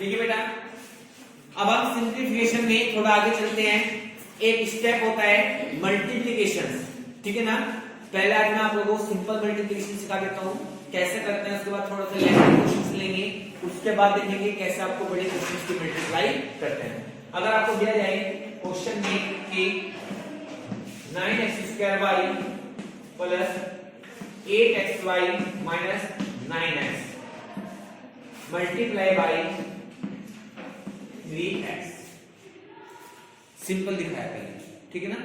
ठीक है बेटा। अब हम सिंप्लीफिकेशन में थोड़ा आगे चलते हैं। एक स्टेप होता है मल्टीप्लिकेशन, ठीक है ना। पहले आज मैं आप लोगों को सिंपल मल्टीप्लिकेशन सिखा देता हूँ कैसे करते हैं, उसके बाद थोड़ा सा लेंथी क्वेश्चंस लेंगे, उसके बाद देखेंगे कैसे आपको बड़े क्वेश्चंस की मल्टीप्लाई करते हैं। अगर आपको दिया जाए क्वेश्चन में कि 9x² y plus 8xy minus 9x multiply by 3x, simple दिखाया पहले, ठीक है ना।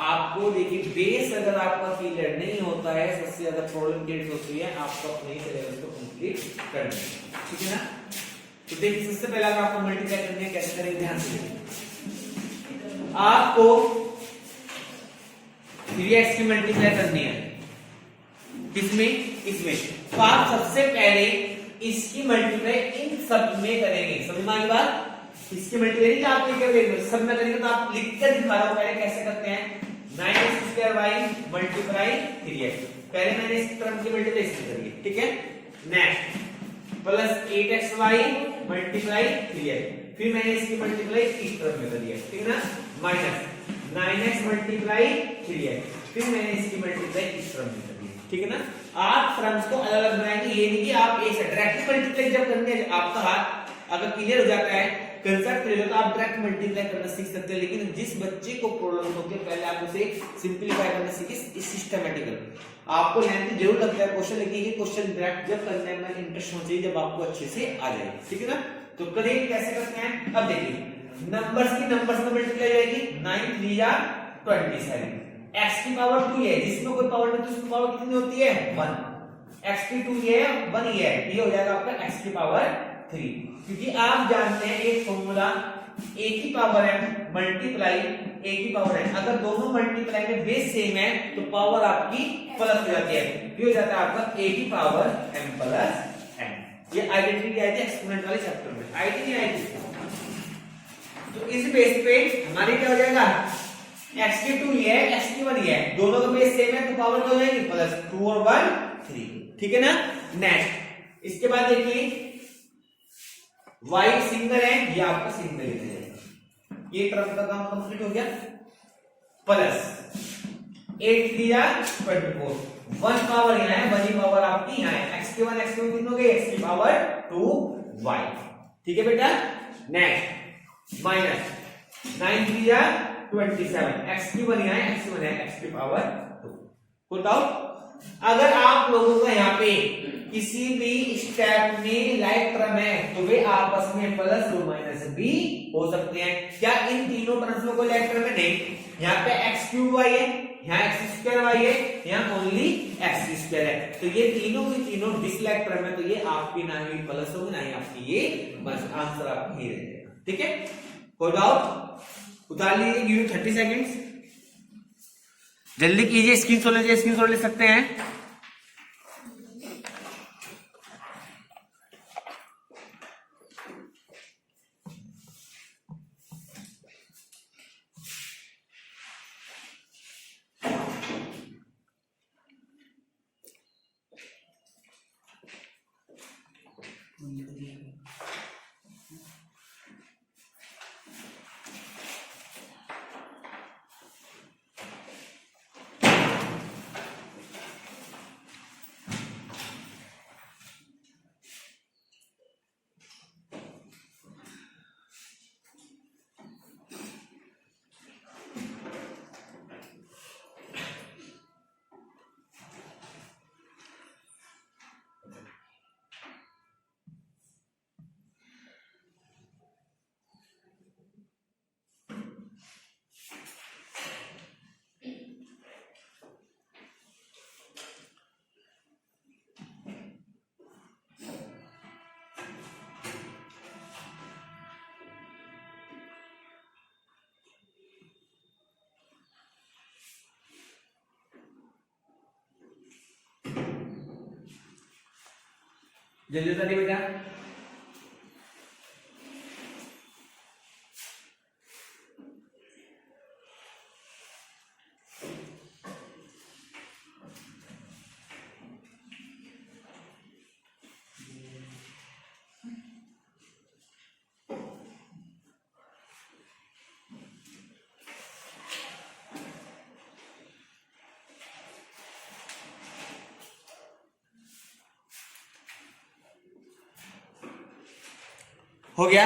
आपको देखिए बेस अगर आपका क्लियर नहीं होता है, सबसे ज्यादा प्रॉब्लम क्रिएट होती है, आपको अपने सिलेबस को कंप्लीट करना है, ठीक है ना। तो देखिए सबसे पहले अगर आपको मल्टीप्लाई करने कैसे करेंगे, ध्यान से देखिए। आपको 3x की मल्टीप्लाई करनी है, किसमें, इसमें। तो आप सबसे पहले इसकी मल्टीप्लाई इन सब में करेंगे, समझ में आई बात। इसकी मल्टीप्लाई आप लिख सब में करेंगे, तो आप लिख कर दिखा रहा हूं पहले कैसे करते हैं। 9x² मल्टीप्लाई 3x, पहले मैंने इस टर्म की मल्टीप्लाई इससे करी है, ठीक है। Next plus 8xy multiply 3x, फिर मैंने इसकी मल्टीप्लाई इस टर्म में करी है, ठीक है ना। माइनस 9x मल्टीप्लाई 3x, फिर मैंने इसकी मल्टीप्लाई इस टर्म में करी है, ठीक है ना। आप टर्म्स को अलग अलग बनाएंगे, ये नहीं कि आप एक से डायरेक्टली मल्टीप्लाई जब करने आपका हाथ अगर क्लियर हो जाता है, कंसेप्ट क्लियर हो, तो आप डायरेक्ट मल्टीप्लाई करना सीख सकते हैं। लेकिन जिस बच्चे को प्रॉब्लम होती है, पहले आप उसे सिंपलीफाई करना सीखिए सिस्टमैटिकली। आपको लेंथ जरूर लगता है क्वेश्चन, लेकिन ये क्वेश्चन डायरेक्ट जब करने में इंटरेस्ट होना चाहिए जब आपको अच्छे से आ जाए, ठीक है ना। तो करेंगे कैसे करते हैं, अब देखिए नंबर्स की नंबर्स में मल्टीप्लाई हो जाएगी, 9 3 या 27, x की पावर 2 है, जिसमें कोई पावर नहीं तो उसकी पावर कितनी होती है 1, x की 2 ये 1 ये है, ये हो जाएगा आपका x की पावर 3। क्योंकि आप जानते हैं एक फॉर्मूला a की पावर m मल्टीप्लाई a की पावर n, अगर दोनों मल्टीप्लाई में बेस सेम है तो पावर आपकी प्लस हो जाती है, ये हो जाता है आपका a की पावर m प्लस n। ये आइडेंटिटी आई थी एक्सपोनेंट वाले चैप्टर में, आई थी नहीं आई थी। तो इस बेस पे हमारी क्या हो जाएगा, x की 2 ये है, x की 1 ये है, दोनों का बेस सेम है तो पावर क्या हो जाएगी प्लस 2 और 1 3, ठीक है ना। नेक्स्ट इसके बाद देखिए y सिंगल है, ये आपका सिंगल है, ये टर्म का काम कंप्लीट हो गया। प्लस 8 3 या 24, 1 पावर यहाँ है, 1 पावर आपकी यहाँ है, x की 1 x की 1 कितनी हो गई, x की पावर 2y, ठीक है बेटा। नेक्स्ट माइनस 9 3 या 27, x की 1 यहाँ है, x की 1 है, x की पावर 2। बताओ अगर आप लोगों का यहाँ पे किसी भी स्टेप में लाइक टर्म है तो वे आपस में प्लस और माइनस भी हो सकते हैं। क्या इन तीनों टर्म्स में कोई लाइक टर्म है, नहीं। यहाँ पे x³ है, यहाँ x² है, यहाँ ओनली x² है, तो ये तीनों की तीनों डिसलाइक टर्म है, तो ये आपकी ना ही प्लस होगी ना ही आपकी ये बस आंसर आपका ही रहेगा, ठीक है। कोई डाउट उतार लीजिए, गिव यू 30 सेकेंड्स, जल्दी कीजिए, स्क्रीनशॉट ले सकते हैं। जल्दी बताइए बेटा। हो गया।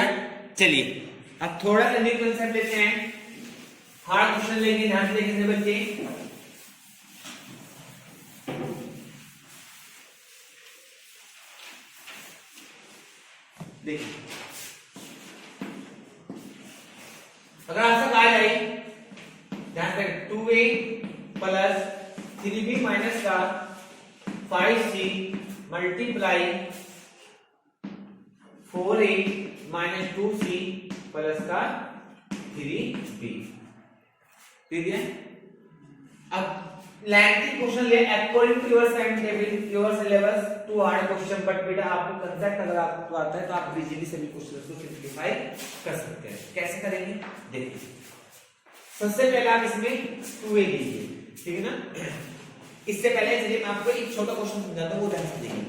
चलिए अब थोड़ा सा न्यू कंसेप्ट लेते हैं, हार्ड क्वेश्चन लेंगे, ध्यान से देखिए बच्चे। देखिए अगर आपसे कहा जाए, ध्यान से 2a प्लस 3b माइनस का 5c multiply 4a minus 2c plus का 3b, ठीक है। अब लेंथी क्वेश्चन ले according to your time table, your syllabus, too hard question, but बेटा आपको कंसेप्ट अगर आपको आता है तो आप इजीली सभी क्वेश्चंस को सिंपलीफाई कर सकते हैं। कैसे करेंगे देखिए, सबसे पहले आप इसमें 2a लीजिए, ठीक है ना। इससे पहले चलिए मैं आपको एक छोटा क्वेश्चन समझाता हूं, वो ध्यान से देखिए।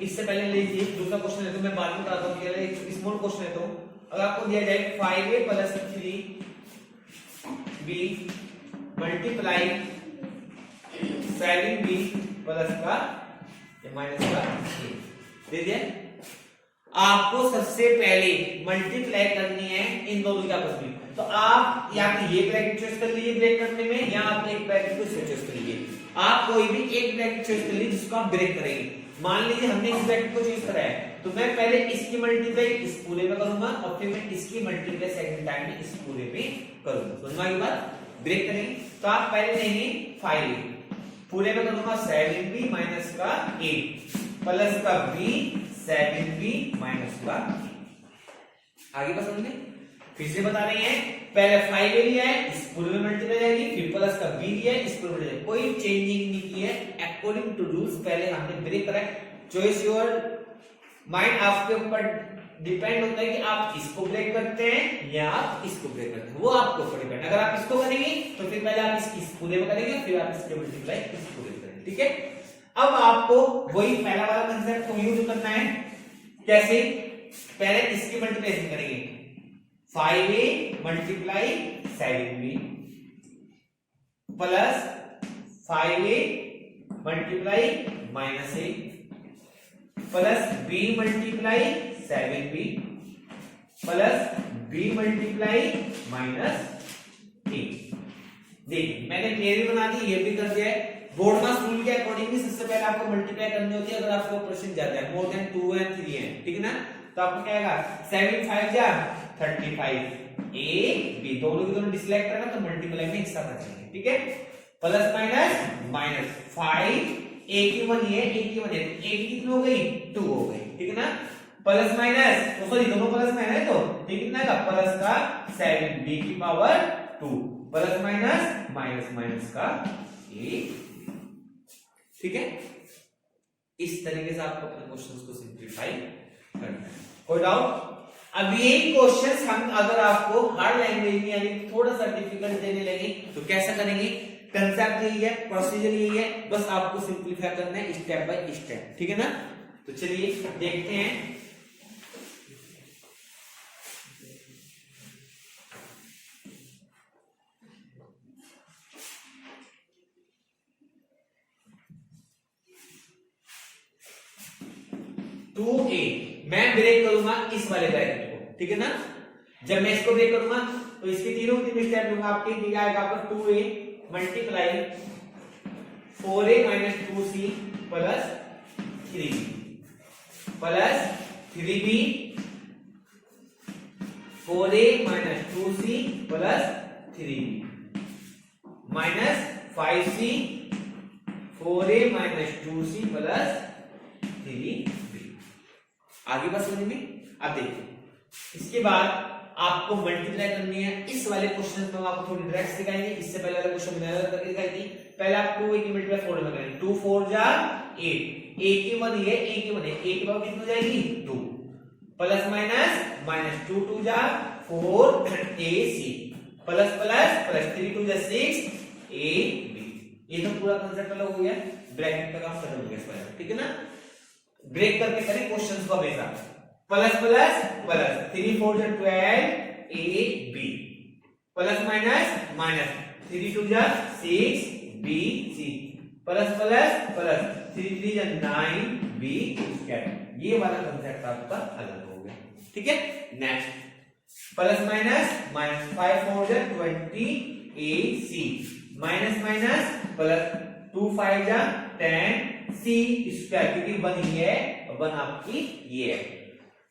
इससे पहले लीजिए दूसरा क्वेश्चन है तो मैं बाद में बताता हूं, पहले एक स्मॉल क्वेश्चन है। तो अगर आपको दिया जाए 5a plus 3b multiply 7b plus का माइनस का दे दिया, आपको सबसे पहले मल्टीप्लाई करनी है इन दोनों के आपस में। तो आप या तो ये ब्रैकेट चॉइस कर लीजिए ब्रेक करने में, या आप एक ब्रैकेट को चॉइस कर लीजिए। आप कोई भी एक ब्रैकेट चॉइस कर लीजिए जिसको आप ब्रेक करेंगे। मान लीजिए हमने इस ब्रैकेट को चॉइस करा है, तो मैं पहले इसकी मल्टीप्लाई इस पूरे में करूंगा और फिर मैं इसकी मल्टीप्लाई सेकंड टाइम में इस पूरे पे करूंगा। समझ में आई बात? ब्रेक करेंगे तो आप पहले लेंगे 5 पूरे में करूंगा 7b माइनस का 8 प्लस का b 7b माइनस का 8। आगे बात समझे? फिर से बता रहे हैं, पहले 5a लिया है, इस पूरे में मल्टीप्लाई जाएगी, फिर प्लस का b लिया है, इस पूरे में जाएगी। कोई चेंजिंग नहीं की है, अकॉर्डिंग टू रूल्स पहले हमने ब्रेक करा है। चॉइस योर माइंड, आपके ऊपर डिपेंड होता है कि आप इसको ब्रेक करते हैं या आप इसको ब्रेक करते हैं, वो आपके ऊपर डिपेंड। अगर आप इसको करेंगे तो फिर पहले आप इस पूरे में करेंगे, फिर आप इसके मल्टीप्लाई इस पूरे में करेंगे, ठीक है। अब आपको वही पहला वाला कंसेप्ट को यूज करना है। कैसे? पहले इसकी मल्टीप्लिकेशन करेंगे, 5a multiply 7b plus 5a multiply minus 8 plus b multiply 7b plus b multiply minus 8। देखिए मैंने क्लियर बना दी, ये भी कर दिया है। बोर्ड का रूल के अकॉर्डिंग सबसे पहले आपको मल्टीप्लाई करनी होती है। अगर आपको ऑपरेशन जाता है मोर देन 2 एंड 3 है, ठीक है ना, तो आपको क्या आएगा 7 5 जा 35, a b दोनों की दोनों डिसलेक्ट करना तो मल्टीप्लाई में एक साथ आ जाएंगे, ठीक है। प्लस माइनस माइनस 5 एक ही 1 है, एक ही 1 है, एक की कितनी हो गई 2 हो गई, ठीक है ना। प्लस माइनस सॉरी दोनों प्लस में है तो ठीक कितना का प्लस का 7b की power 2 plus minus minus minus का a, ठीक है। इस तरीके से आपको अपने क्वेश्चंस को सिंपलीफाई करना है। कोई डाउट? अब ये क्वेश्चंस हम अगर आपको हार्ड लैंग्वेज में यानी थोड़ा सा डिफिकल्ट देने लगे तो कैसा करेंगे? कंसेप्ट यही है, प्रोसीजर यही है, बस आपको सिंपलीफाई करना है स्टेप बाय स्टेप, ठीक है ना। तो चलिए देखते हैं। मैं ब्रेक करूंगा इस वाले ब्रैकेट को, ठीक है ना। जब मैं इसको ब्रेक करूंगा तो इसके तीनों स्टेप लूंगा। आपके दिया आएगा आपका 2a multiply 4a minus 2c plus 3b plus 3b 4a minus 2c plus 3b minus 5c 4a minus 2c plus 3b। आगे बात समझ में? अब देखिए इसके बाद आपको मल्टीप्लाई करनी है। इस वाले क्वेश्चन में आपको थोड़ी ट्रिक्स सिखाएंगे। इससे पहले वाले क्वेश्चन में अलग करके दिखाई थी। पहले आप 2a की मल्टीप्लाई 4 में करेंगे, 2 4 जा 8, a की 1 है, a की 1 है, a की पावर कितनी हो जाएगी 2 प्लस माइनस माइनस 2 2 जा 4ac प्लस प्लस प्लस 3 2 जा 6ab। ये तो पूरा कांसेप्ट अलग हो गया, ब्रैकेट का काम खत्म हो गया इस वाला, ठीक है ना। ब्रेक करके करें क्वेश्चंस को हमेशा। प्लस प्लस प्लस 3 4 जा 12 ab प्लस माइनस माइनस 3 2 जा 6bc प्लस प्लस प्लस 3 3 जा 9b स्क्वायर। ये वाला कांसेप्ट आपका अलग हो गया। ठीक है। नेक्स्ट प्लस माइनस माइनस 5 4 जा 20 AC माइनस माइनस प्लस 2 5 जा 10 C स्क्वायर क्योंकि 1 ये है और 1 आपकी ये है।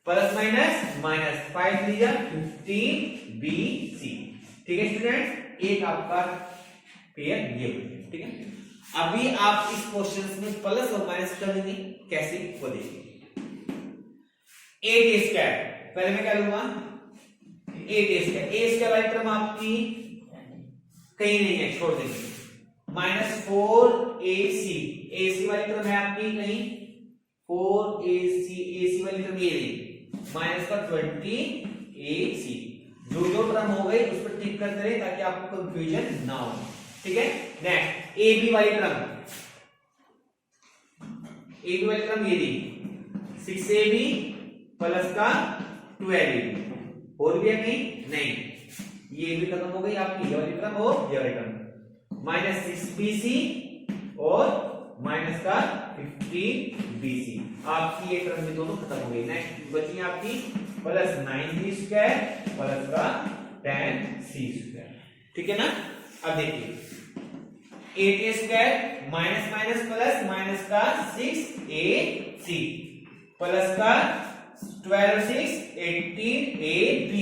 प्लस माइनस माइनस 5 3 जा 15 BC। ठीक है स्टूडेंट, एक आपका पेयर ये हो गया। ठीक है, अभी आप इस क्वेश्चन में प्लस और माइनस करेंगे कैसे वो देखिए। 8A स्क्वायर पहले मैं क्या लूंगा 8A स्क्वायर, A स्क्वायर वाली टर्म आपकी कहीं नहीं है, छोड़ देंगे। माइनस 4AC, AC वाली टर्म है आपकी कहीं 4AC, AC वाली टर्म ये रही माइनस का 20AC। जो जो टर्म हो गई उस पर टिक करते रहे ताकि आपको कंफ्यूजन ना हो। ठीक है, नेक्स्ट AB वाली टर्म, AB वाली टर्म ये रही 6AB प्लस का 12AB। और भी है कहीं नहीं, ये भी खत्म हो गई आपकी ये वाली टर्म और ये वाली टर्म। माइनस 6BC और माइनस का 15BC, आपकी ये टर्म में दोनों खत्म हो गई। नेक्स्ट बची आपकी प्लस 9B स्क्वायर प्लस का 10C स्क्वायर। ठीक है ना, अब देखिए 8A square minus minus plus minus का 6AC प्लस का 12 और 6 18AB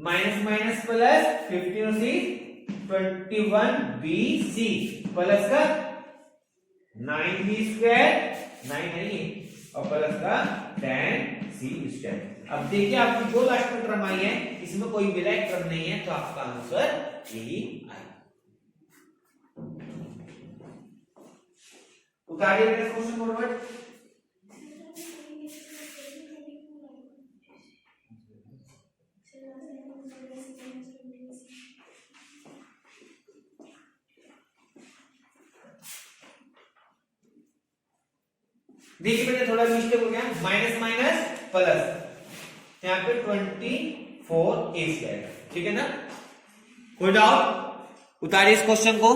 माइनस माइनस प्लस 15 और 6 21BC प्लस का 9B स्क्वायर 9 नहीं और प्लस का 10C स्क्वायर। अब देखिए आपकी जो लास्ट में टर्म आई है इसमें कोई मिला टर्म नहीं है, तो आपका आंसर यही आएगा। उतारिए मेरा क्वेश्चन फॉरवर्ड। देखिए बेटा थोड़ा मिस्टेक हो गया, माइनस माइनस प्लस यहाँ पे 24A स्क्वायर। ठीक है ना, कोई डाउट? उतारिए इस क्वेश्चन को।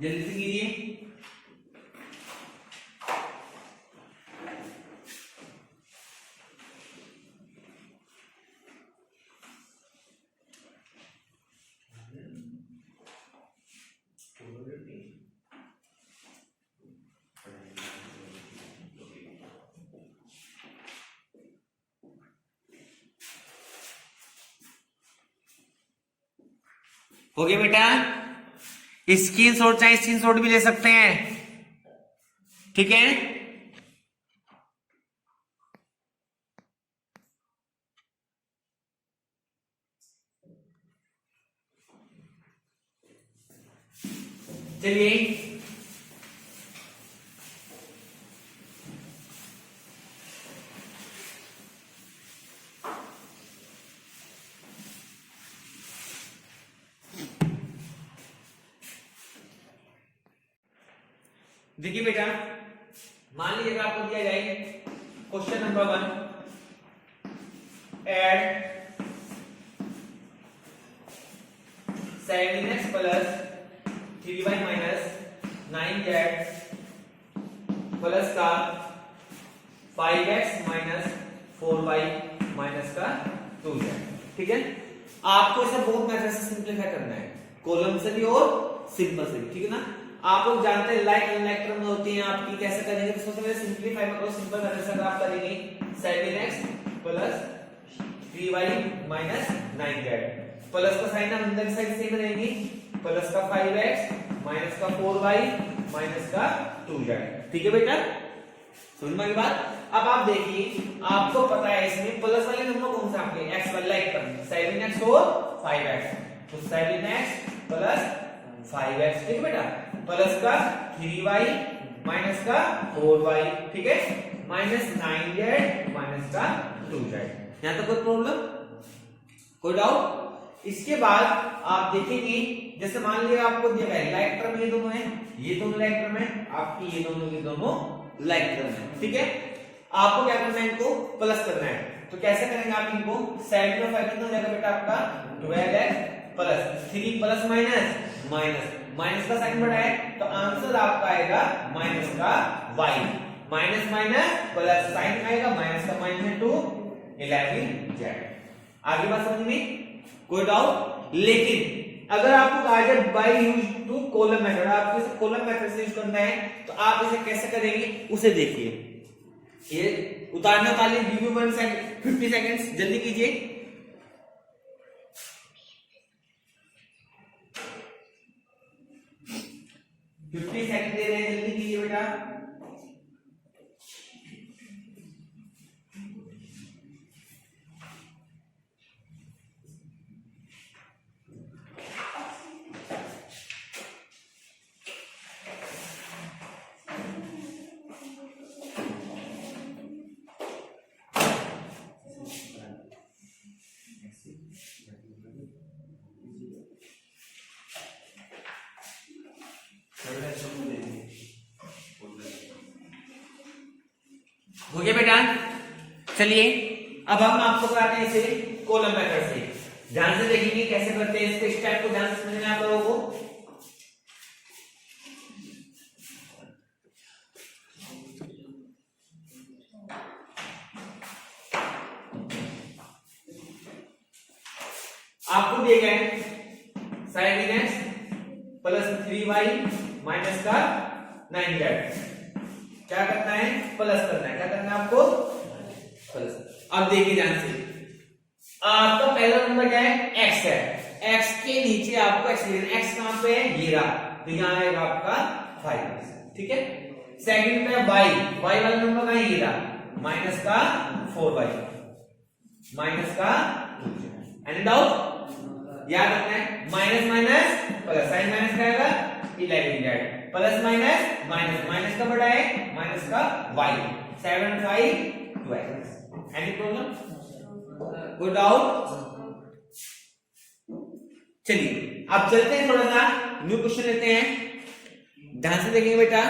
जल्दी से कीजिए। हो गया बेटा, स्क्रीनशॉट चाहे स्क्रीनशॉट भी ले सकते हैं। ठीक है, चलिए देखिए बेटा, मान लीजिए आपको दिया जाए question number 1, add 7x plus 3y minus 9z plus का 5x माइनस 4y माइनस का 2z। ठीक है, आपको इसे बहुत मेथड से सिंपलीफाई करना है, कॉलम से भी और सिंपल से भी। ठीक है ना, आप लोग जानते हैं लाइक अनलाइक टर्म होती हैं आपकी, कैसे करेंगे? तो सबसे पहले सिंपलीफाई में करो, सिंपल मेथड से आप करेंगे 7x plus 3y minus 9z plus का साइन हम अंदर की साइड सेम रहेंगी, प्लस का 5x माइनस का 4y माइनस का 2z। ठीक है बेटा, समझ में आई बात? अब आप देखिए, आपको पता है इसमें प्लस वाले नंबर कौन से आपके x वाले लाइक करना 7x और 5x, तो 7x प्लस 5x। ठीक है बेटा, प्लस का 3y माइनस का 4y। ठीक है, माइनस 9z माइनस का 2z। यहां तक कोई प्रॉब्लम, कोई डाउट? इसके बाद आप देखेंगे, जैसे मान लिया आपको दिया गया लाइक टर्म ये दोनों है, ये दोनों लाइक टर्म है आपकी, ये दोनों लाइक टर्म है। ठीक है, आपको क्या करना है, इनको प्लस करना है। तो कैसे करेंगे आप इनको? 7 और 5 कितना हो जाएगा बेटा आपका? 12x plus 3 plus minus minus minus का साइन बड़ा है तो आंसर आपका आएगा माइनस का y, minus minus plus sign आएगा माइनस का माइनस 2 11z। आगे बात समझ में? कोई डाउट? लेकिन अगर आपको कहा जाए by use two column method, आपको इसे कॉलम मेथड से यूज करना है तो आप इसे कैसे करेंगे उसे देखिए। ये उतारने वाले गिव यू 1 सेकंड 50 सेकंड्स, जल्दी कीजिए। फिफ्टी सेकंड दे रहे हैं, जल्दी कीजिए बेटा। हो गया बेटा? चलिए अब हम आपको कराते हैं इसे कॉलम मेथड से। ध्यान से देखेंगे कैसे करते हैं इसके स्टेप को, ध्यान से समझना आप लोगों को। आपको दिए गए sin x plus 3y minus का 9z, क्या करना है? प्लस करना है। क्या करना है आपको? प्लस। अब देखिए ध्यान से, आपका पहला नंबर क्या है? x है। x के नीचे आपको x लेना। x कहां पे है? ये रहा, तो यहां आएगा आपका 5, ठीक है। सेकंड पे y वाला नंबर कहां है? ये रहा, माइनस का 4y, माइनस का एनी डाउट? याद रखना है minus minus plus, sign minus का आएगा 11z, plus minus minus, minus का बड़ा है माइनस का y, 7 5 12। Any problem? Good doubt? चलिए अब चलते हैं, थोड़ा सा न्यू क्वेश्चन लेते हैं। ध्यान से देखेंगे बेटा।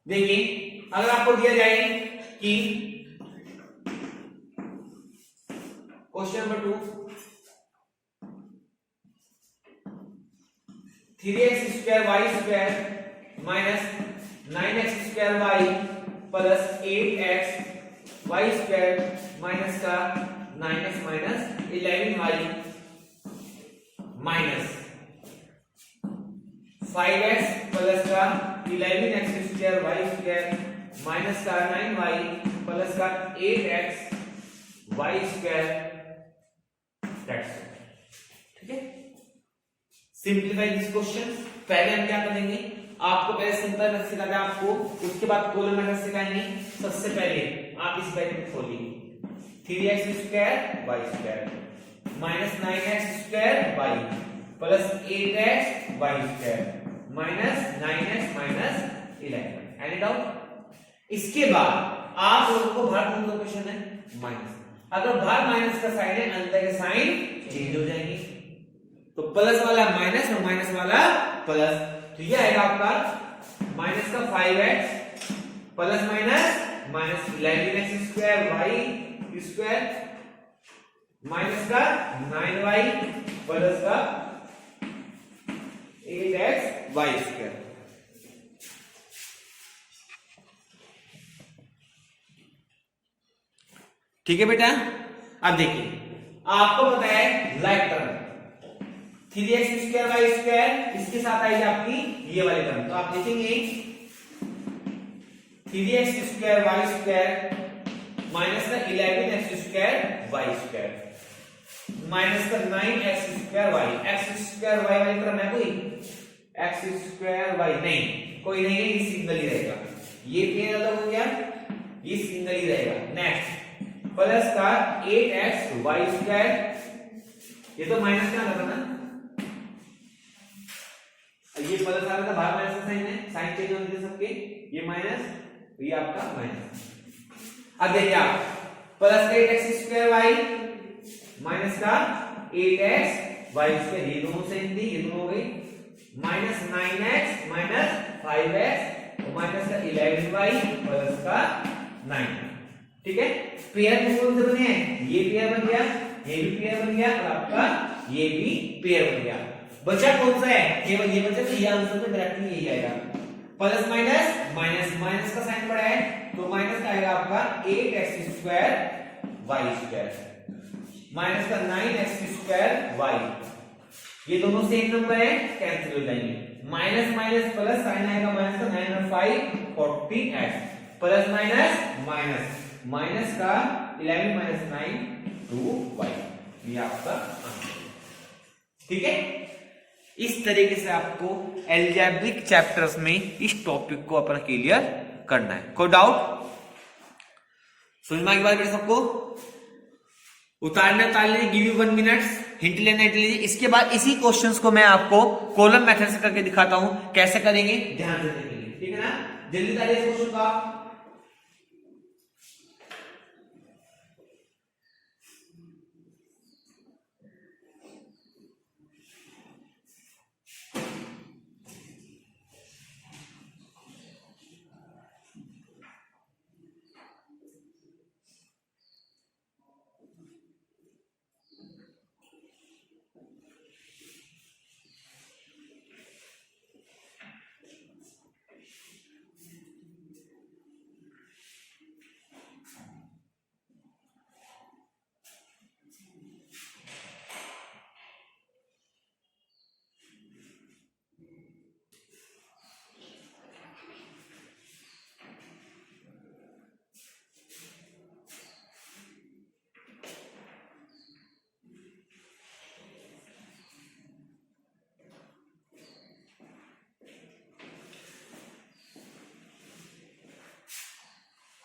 देखिए अगर आपको दिया जाए कि question number 2, 3x square y square minus 9x square y plus 8x y square minus का 9x minus 11y minus 5x plus का 11x square y square minus का 9y प्लस का 8x y स्क्वायर, ठीक है। Simplify this question. पहले हम क्या करेंगे? आपको पहले सिंपल मेथड सिखाते हैं आपको, उसके बाद कॉलम मेथड सिखाएंगे। सबसे पहले आप इस ब्रैकेट खोलिए, 3x square y square minus 9x square y plus 8x y square minus 9x minus 11। Any doubt? इसके बाद आप लोगों को भाग कौन सा क्वेश्चन है? माइनस। अगर भाग माइनस का साइन है, अंदर के साइन चेंज हो जाएंगे, तो प्लस वाला माइनस और माइनस वाला प्लस, तो ये आएगा आपका माइनस का 5x plus minus minus 11x square y square minus का 9y प्लस का 8x y स्क्वायर। ठीक है बेटा? अब देखिए आपको पता है like term 3x square y square, इसके साथ आएगी आपकी ये वाली टर्म, तो आप देखेंगे 3x square y square minus का 11x square y square minus का 9x square y, x square y वाली टर्म है कोई? x स्क्वायर y नहीं, कोई नहीं है, ये सिंगल ही रहेगा। ये पेयर अलग हो गया, ये सिंगल ही रहेगा। नेक्स्ट प्लस का 8x y स्क्वायर, ये तो माइनस का था ना, ये प्लस आ रहा था, बाहर माइनस का साइन है, साइन चेंज होने दे सबके, ये माइनस, तो ये आपका माइनस। अब देखिए आप प्लस का 8x स्क्वायर y माइनस का 8x वाई स्क्वायर, ये दोनों सेम थी, ये दोनों हो गई, माइनस 9x माइनस 5x और माइनस का 11y प्लस का 9। ठीक है, पेयर कौन से बने हैं, ये पेयर बन गया, ये भी पेयर बन गया और आपका ये भी पेयर बन गया। बचा कौन सा है, केवल ये बचा, तो ये आंसर में डायरेक्टली यही आएगा। प्लस माइनस माइनस, माइनस का साइन पड़ा है तो माइनस का आएगा आपका 8x square y square minus का 9x स्क्वायर वाई, ये दोनों सेम नंबर है, कैंसिल हो जाएंगे। माइनस माइनस प्लस, साइन आएगा माइनस का 9 और 5 40x plus minus minus, minus का 11 माइनस 9 2y, ये आपका आंसर। ठीक है, इस तरीके से आपको एल्जेब्रिक चैप्टर्स में इस टॉपिक को अपना क्लियर करना है। कोई डाउट समझ में आ गई बात बेटा सबको? उतारने उतार लीजिए, गिव यू 1 मिनट्स, हिंट लेना हिंट लीजिए। इसके बाद इसी क्वेश्चंस को मैं आपको कॉलम मेथड से करके दिखाता हूं, कैसे करेंगे ध्यान से देखेंगे। ठीक है ना, जल्दी उतारिए इस क्वेश्चन का।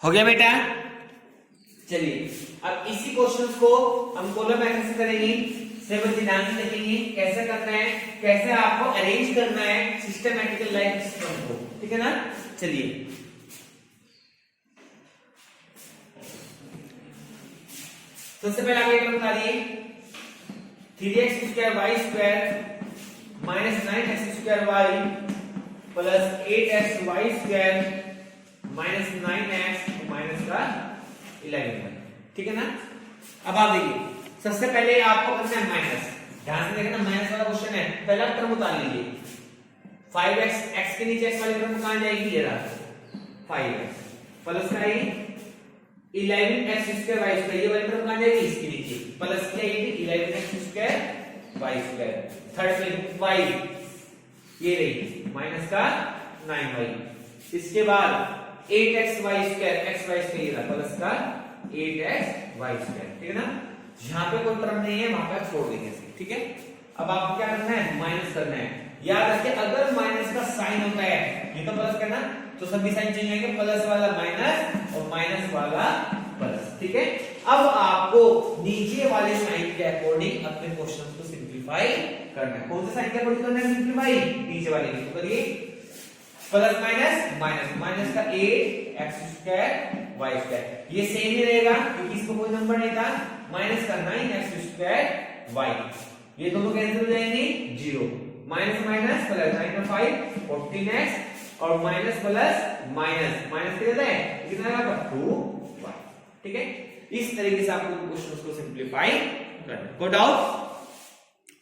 हो गया बेटा? चलिए अब इसी क्वेश्चंस को हम कॉलम मेथड से करेंगे। सिर्फ ध्यान से देखेंगे कैसे करना है, कैसे आपको अरेंज करना है सिस्टमैटिकल लाइफ सिस्टम को। ठीक है ना, चलिए सबसे पहले आप एक बता दिए 3x square y square minus 9x square y plus 8x y square minus 9x minus का 11। ठीक है ना, अब आप देखिए सबसे पहले आपको करना है माइनस, ध्यान से देखना माइनस वाला क्वेश्चन है। पहला टर्म उतार लीजिए, 5x, x के नीचे x वाली टर्म कहां जाएगी, ये रहा 5x प्लस का 11x स्क्वायर वाई स्क्वायर, ये वाली टर्म कहां जाएगी, इसके नीचे प्लस की आएगी 11x square y square. Third में y, ये रही माइनस का 9y, इसके बाद 8x y square, x y square plus का 8x वाई स्क्वायर। ठीक है ना, जहां पे कोई टर्म नहीं है वहां पर छोड़ देंगे। ठीक है, अब आपको क्या करना है, माइनस करना है। याद रखिए अगर माइनस का साइन होता है, ये तो प्लस करना, तो सभी साइन चेंज होंगे, प्लस वाला माइनस और माइनस वाला प्लस। ठीक है, अब आपको नीचे वाले साइन के अकॉर्डिंग अपने क्वेश्चन को सिंप्लीफाई करना है। कौन से साइन के अकॉर्डिंग करना है सिंप्लीफाई, नीचे वाले की। तो करिए प्लस माइनस माइनस, माइनस का 8x स्क्वायर वाई स्क्वायर, ये सेम ही रहेगा क्योंकि इसको कोई नंबर नहीं था, माइनस का 9x स्क्वायर वाई, ये दोनों कैंसिल हो जाएंगे 0, माइनस माइनस प्लस 9 और 5 14x और माइनस प्लस माइनस, माइनस कितना है, कितना आएगा 2y। ठीक है, इस तरीके से आपको क्वेश्चंस को सिंप्लीफाई करना है। को डाउट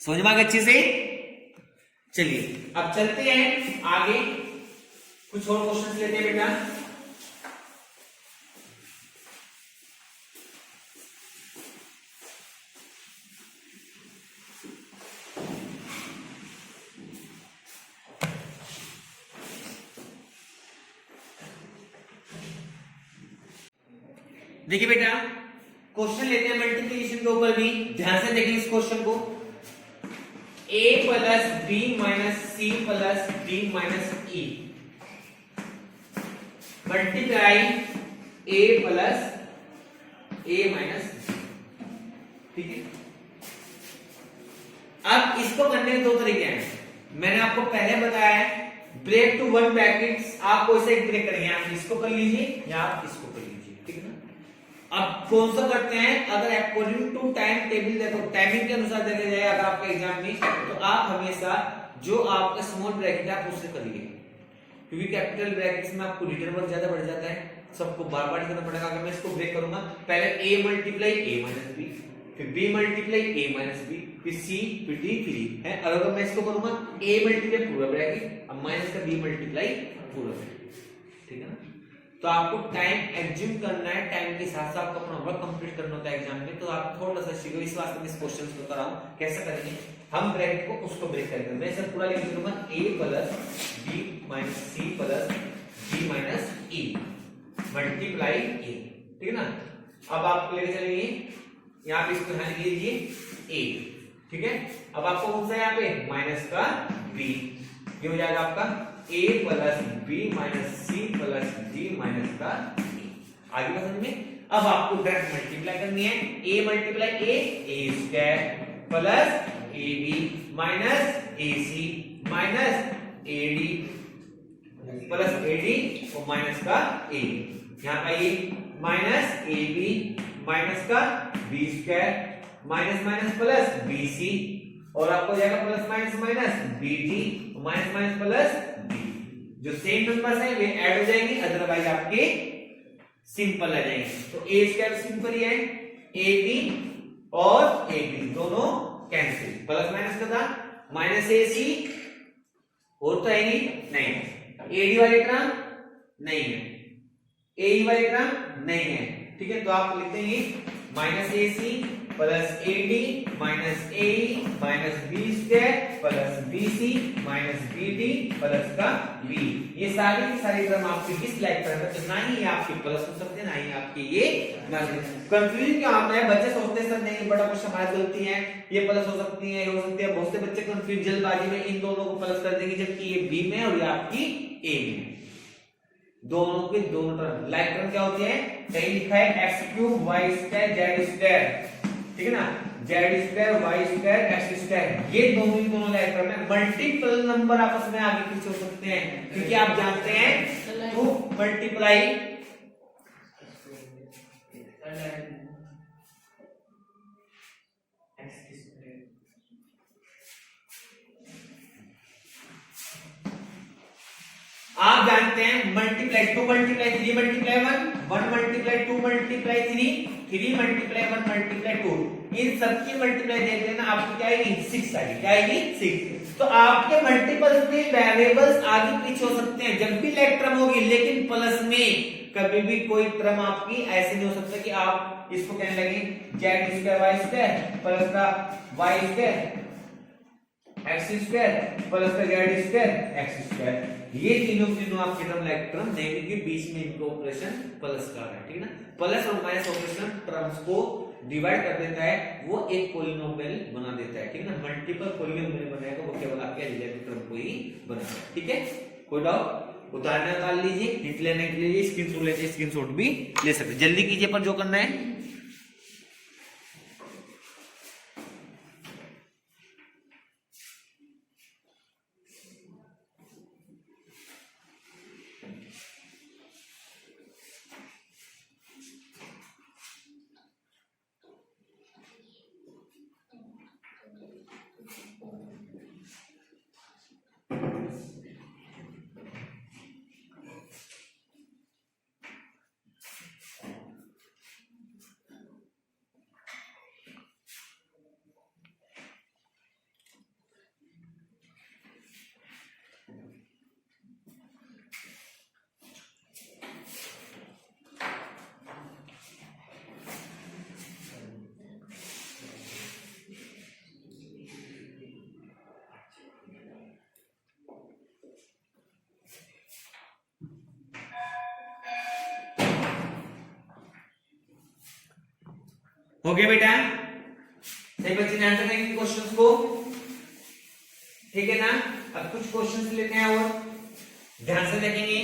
समझ में आ गया अच्छे से? चलिए अब चलते हैं आगे, कुछ और क्वेश्चन लेते हैं बेटा। देखिए बेटा क्वेश्चन लेते हैं मल्टीप्लिकेशन के ऊपर भी, ध्यान से देखिए इस क्वेश्चन को। a plus b minus c plus d minus e multiply a plus a minus b। ठीक है, अब इसको करने के दो तरीके हैं, मैंने आपको पहले बताया है ब्रेक टू 1 ब्रैकेट्स, आपको इसे ब्रेक करेंगे, आप इसको कर लीजिए या आप इसको कर लीजिए। ठीक है ना, अब कौन सा करते हैं, अगर अकॉर्डिंग टू टाइम टेबल देखो, टाइमिंग के अनुसार देखा जाए अगर आपके एग्जाम में, तो आप हमेशा जो आपका स्मॉल ब्रैकेट है आप उससे करिए, क्योंकि कैपिटल ब्रैकेट्स में आपको रिटर्न वर्क ज्यादा बढ़ जाता है, सबको बार बार करना पड़ेगा। अगर मैं इसको ब्रेक करूंगा, पहले a multiply a minus b, फिर b multiply a minus b, फिर c, फिर d, फिर e है। और अगर मैं इसको करूंगा a मल्टीप्लाई पूरा ब्रैकेट, अब माइनस का b मल्टीप्लाई पूरा ब्रैकेट, ठीक है ना। तो आपको टाइम एज्यूम करना है, टाइम के साथ साथ आपको अपना वर्क कंप्लीट करना होता है एग्जाम में, तो आप थोड़ा सा सीखो। इस वास्ते में इस क्वेश्चन को कर रहा हूं, कैसे करेंगे हम ब्रैकेट को, उसको ब्रेक करेंगे। मैं इसे पूरा लिख दूंगा a plus b minus c plus d minus e multiply a, ठीक है ना। अब आप लेके चलेंगे यहाँ पे, इसको लिख लीजिए a, ठीक है। अब आपको कौन सा यहाँ पे माइनस का b, ये हो जाएगा आपका a plus b minus c plus d minus का e। आगे का समझ में। अब आपको डायरेक्ट मल्टीप्लाई करनी है, a multiply a square plus ab minus ac minus ad plus ad और माइनस का a, यहाँ का ये माइनस ab माइनस का b square minus minus plus bc, और आपको जाएगा plus minus minus bt minus minus plus b। जो सेम नंबर्स हैं वे ऐड हो जाएंगे, अदरवाइज आपके सिंपल आ जाएंगे। तो a स्क्वायर सिंपल ही है, ab और ab दोनों कैंसिल, प्लस माइनस का था माइनस ac, और तो है नहीं, ad वाली टर्म नहीं है, ae वाली टर्म नहीं है, ठीक है। तो आप लिखते हैं minus ac plus ad minus ae minus b square plus bc minus bd plus का b। ये सारी की सारी टर्म आपकी किस लाइक पर है, तो ना ही आपके प्लस हो सकते हैं, ना ही आपके ये माइनस। कंफ्यूजन क्या आता है, बच्चे सोचते हैं सर नहीं बड़ा कुछ हमारी गलती है, ये प्लस हो सकती है, ये हो सकती है। बहुत से बच्चे कंफ्यूज जल्दबाजी में इन दोनों को प्लस कर देंगे, जबकि ये b में और ये आपकी a में, दोनों के दोनों टर्म लाइक टर्म क्या होती है, कहीं लिखा है x cube y square z square, ठीक है ना, z square y square x square, ये दोनों लाइक टर्म है। मल्टीपल नंबर आपस में आगे पीछे हो सकते हैं, क्योंकि आप जानते हैं 2 मल्टीप्लाई आप जानते हैं multiply 2 multiply 3 multiply 1 1 multiply 2 multiply 3 3 multiply 1 multiply 2, इन सबकी मल्टीप्लाई देख लेना, आपकी क्या आएगी 6 आएगी, क्या आएगी 6। तो आपके मल्टीपल्स में वेरिएबल्स आगे पीछे हो सकते हैं जब भी लाइक टर्म होगी, लेकिन प्लस में कभी भी कोई टर्म आपकी ऐसे नहीं हो सकता कि आप इसको कहने लगे z square y square plus का y square x square plus का z स्क्वायर x स्क्वायर, ये तीनों आपके टर्म लाइक टर्म नहीं, क्योंकि बीच में इनका ऑपरेशन प्लस का है, ठीक है ना। प्लस और माइनस ऑपरेशन टर्म्स को डिवाइड कर देता है, वो एक पॉलिनोमियल बना देता है, ठीक है ना। मल्टीपल पॉलिनोमियल बनाएगा वो केवल आपके रिलेटिव टर्म को ही बनाएगा, ठीक है। कोई डाउट, उदाहरण निकाल लीजिए, हिंट लेने के लिए स्क्रीनशॉट लेते, स्क्रीनशॉट भी ले सकते, जल्दी कीजिए पर जो करना है। हो गया बेटा, सही बच्चे ध्यान से देखेंगे क्वेश्चंस को, ठीक है ना। अब कुछ क्वेश्चंस लेते हैं और ध्यान से देखेंगे।